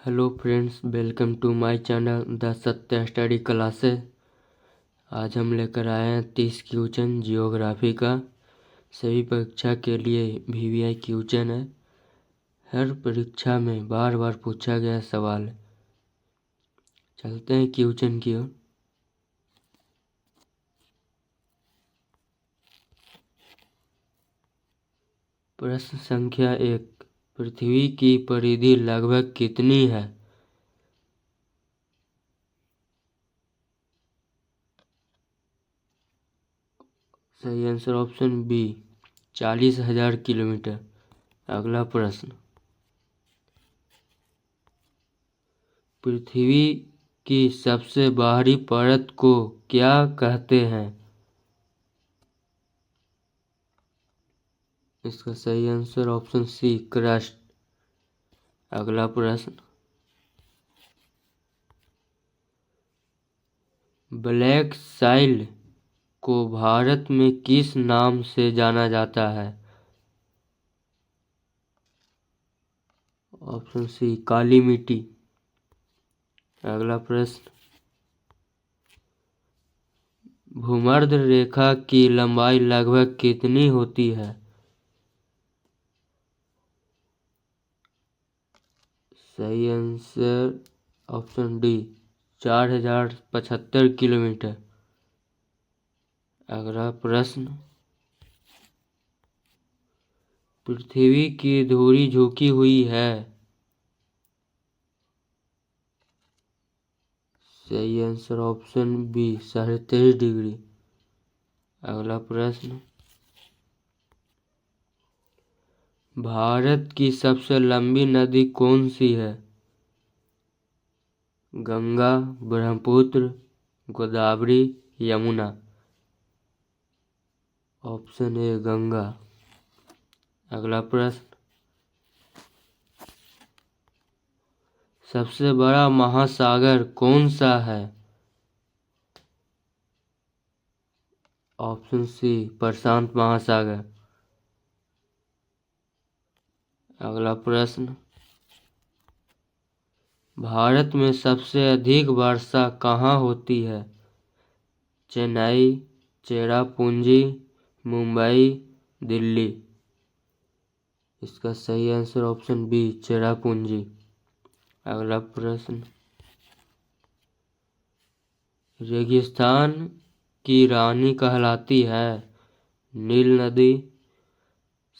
Hello friends, welcome to my channel the Satya study classes. आज हम लेकर आए हैं 30 क्वेश्चन जियोग्राफी का। सभी परीक्षा के लिए वीवीआई क्वेश्चन है। हर परीक्षा में बार बार पूछा गया सवाल है। चलते हैं क्वेश्चन की ओर। प्रश्न संख्या 1, पृथ्वी की परिधि लगभग कितनी है? सही आंसर ऑप्शन बी, 40,000 किलोमीटर। अगला प्रश्न, पृथ्वी की सबसे बाहरी परत को क्या कहते हैं? इसका सही आंसर ऑप्शन सी, क्रस्ट। अगला प्रश्न, ब्लैक साइल को भारत में किस नाम से जाना जाता है? ऑप्शन सी, काली मिट्टी। अगला प्रश्न, भूमध्य रेखा की लंबाई लगभग कितनी होती है? सही आंसर ऑप्शन डी, 4,075 किलोमीटर। अगला प्रश्न, पृथ्वी की धुरी झुकी हुई है। सही आंसर ऑप्शन बी, 23.5 डिग्री। अगला प्रश्न, भारत की सबसे लंबी नदी कौन सी है? गंगा, ब्रह्मपुत्र, गोदावरी, यमुना। Option A, Ganga. अगला प्रश्न, सबसे बड़ा महासागर कौन सा है? ऑप्शन सी, प्रशांत महासागर। अगला प्रश्न, भारत में सबसे अधिक वर्षा कहाँ होती है? चेन्नई, चेरापूंजी, मुंबई, दिल्ली। इसका सही आंसर ऑप्शन बी, चेरापूंजी। अगला प्रश्न, रेगिस्तान की रानी कहलाती है? नील नदी,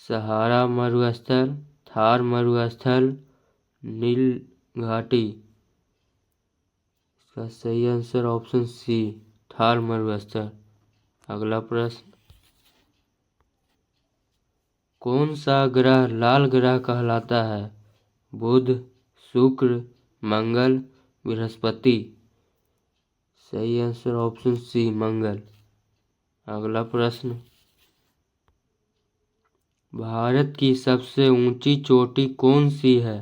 सहारा मरुस्थल, थार मरुस्थल, नील घाटी। इसका सही आंसर ऑप्शन सी, थार मरुस्थल। अगला प्रश्न, कौन सा ग्रह लाल ग्रह कहलाता है? बुध, शुक्र, मंगल, बृहस्पति। सही आंसर ऑप्शन सी, मंगल। अगला प्रश्न, भारत की सबसे ऊंची चोटी कौन सी है?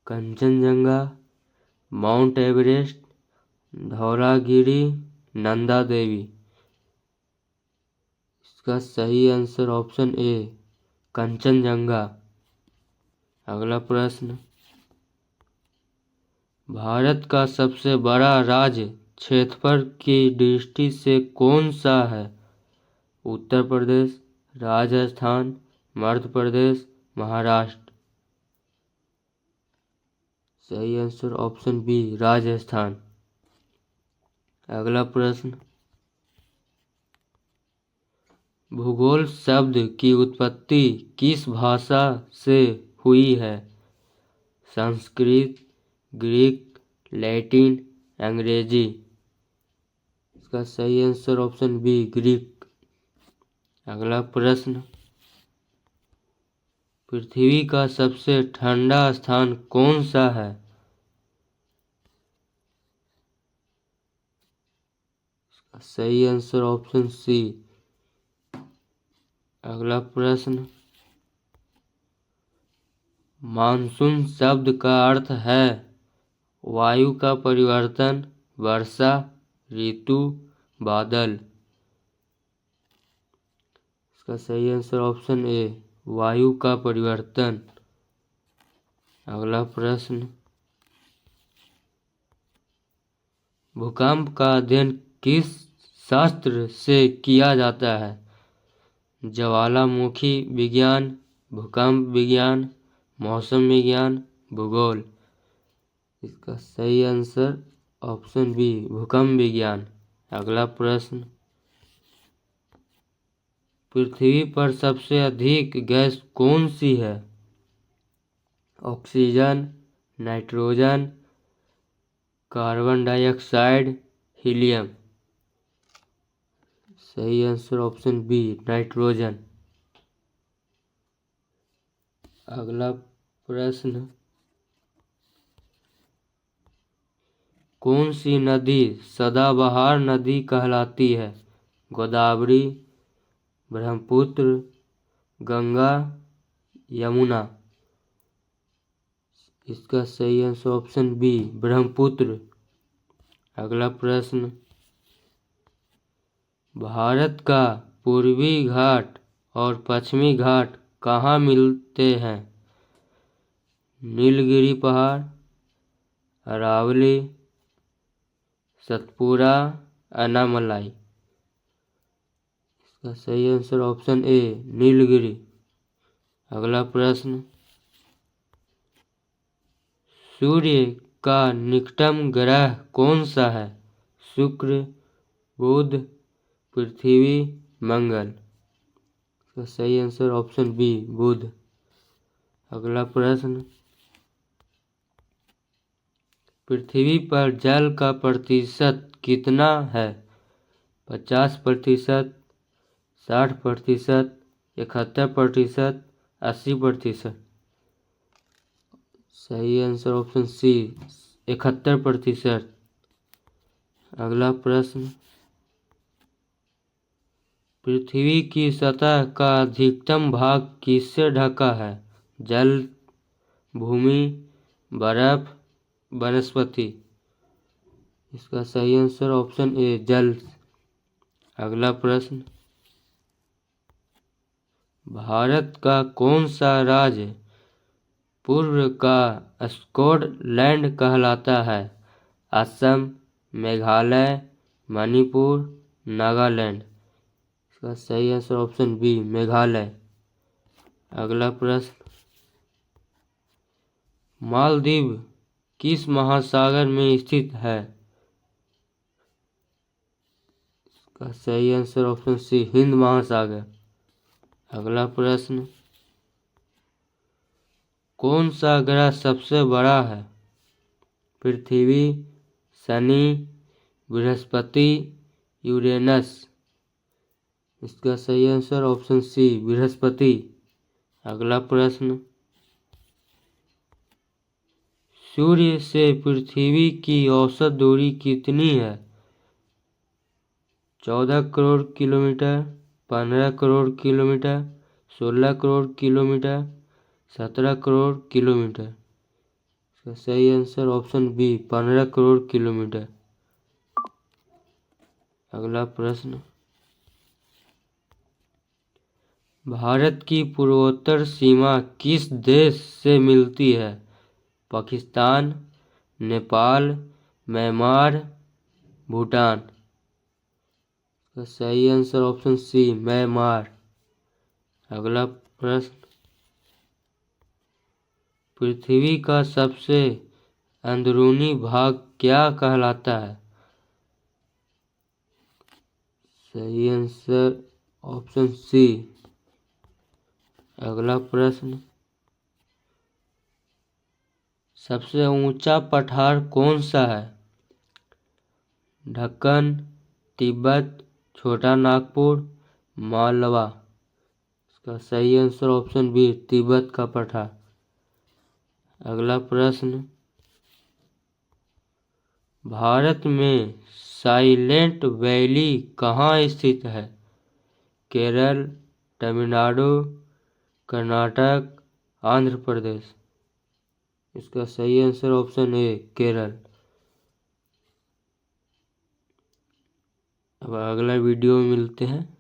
Kanchenjunga, mount Everest, Dhaulagiri, Nanda Devi. इसका सही आंसर ऑप्शन ए, कंचनजंगा। अगला प्रश्न, भारत का सबसे बड़ा राज्य क्षेत्रफल की दृष्टि से कौन सा है? उत्तर प्रदेश, राजस्थान, मध्य प्रदेश, महाराष्ट्र। सही आंसर ऑप्शन बी, राजस्थान। अगला प्रश्न, भूगोल शब्द की उत्पत्ति किस भाषा से हुई है? संस्कृत, ग्रीक, लैटिन, अंग्रेजी। इसका सही आंसर ऑप्शन बी, ग्रीक। अगला प्रश्न, पृथ्वी का सबसे ठंडा स्थान कौन सा है? इसका सही आंसर ऑप्शन सी। अगला प्रश्न, मानसून शब्द का अर्थ है वायु का परिवर्तन, वर्षा, ऋतु, बादल। इसका सही आंसर ऑप्शन ए, वायु का परिवर्तन। अगला प्रश्न, भूकंप का अध्ययन किस शास्त्र से किया जाता है? ज्वालामुखी विज्ञान, भूकंप विज्ञान, मौसम विज्ञान, भूगोल। इसका सही आंसर ऑप्शन बी, भूकंप विज्ञान। अगला प्रश्न, पृथ्वी पर सबसे अधिक गैस कौन सी है? Oxygen, nitrogen, carbon dioxide, helium. सही आंसर ऑप्शन बी, नाइट्रोजन। अगला प्रश्न, कौन सी नदी सदाबहार नदी कहलाती है? गोदावरी, ब्रह्मपुत्र, गंगा, यमुना। इसका सही आंसर ऑप्शन बी, ब्रह्मपुत्र। अगला प्रश्न, भारत का पूर्वी घाट और पश्चिमी घाट कहाँ मिलते हैं? नीलगिरी पहाड़, अरावली, सतपुरा, अन्नामलाई। इसका सही आंसर ऑप्शन ए, नीलगिरी। अगला प्रश्न, सूर्य का निकटतम ग्रह कौन सा है? शुक्र, बुध, पृथ्वी, मंगल। इसका सही आंसर ऑप्शन बी, बुध। अगला प्रश्न, पृथ्वी पर जल का प्रतिशत कितना है? 50%, 60%, 71%, 80%। सही आंसर ऑप्शन सी, 71%। अगला प्रश्न, पृथ्वी की सतह का अधिकतम भाग किससे ढका है? जल, भूमि, बर्फ, वनस्पति। इसका सही आंसर ऑप्शन ए, जल। अगला प्रश्न, भारत का कौन सा राज्य पूर्व का स्कॉटलैंड कहलाता है? असम, मेघालय, मणिपुर, नागालैंड। इसका सही आंसर ऑप्शन बी, मेघालय। अगला प्रश्न, मालदीव किस महासागर में स्थित है? इसका सही आंसर ऑप्शन सी, हिंद महासागर। अगला प्रश्न, कौन सा ग्रह सबसे बड़ा है? पृथ्वी, शनि, बृहस्पति, यूरेनस। इसका सही आंसर ऑप्शन सी, बृहस्पति। अगला प्रश्न, सूर्य से पृथ्वी की औसत दूरी कितनी है? 14 crore kilometre, 15 crore kilometre, 16 crore kilometre, 17 crore kilometre. इसका सही answer option B, 15 crore kilometre. अगला प्रश्न, भारत की पूर्वोत्तर सीमा किस देश से मिलती है? पाकिस्तान, नेपाल, म्यांमार, भूटान। इसका सही आंसर ऑप्शन सी, म्यांमार। अगला प्रश्न, पृथ्वी का सबसे अंदरूनी भाग क्या कहलाता है? सही आंसर ऑप्शन सी। अगला प्रश्न, सबसे ऊंचा पठार कौन सा है? ढक्कन, तिब्बत, छोटा नागपुर, मालवा। इसका सही आंसर ऑप्शन बी, तिब्बत का पठार। अगला प्रश्न, भारत में साइलेंट वैली कहाँ स्थित है? केरल, तमिलनाडु, कर्नाटक, आंध्र प्रदेश। इसका सही आंसर ऑप्शन ए, केरल। अब अगला वीडियो में मिलते हैं।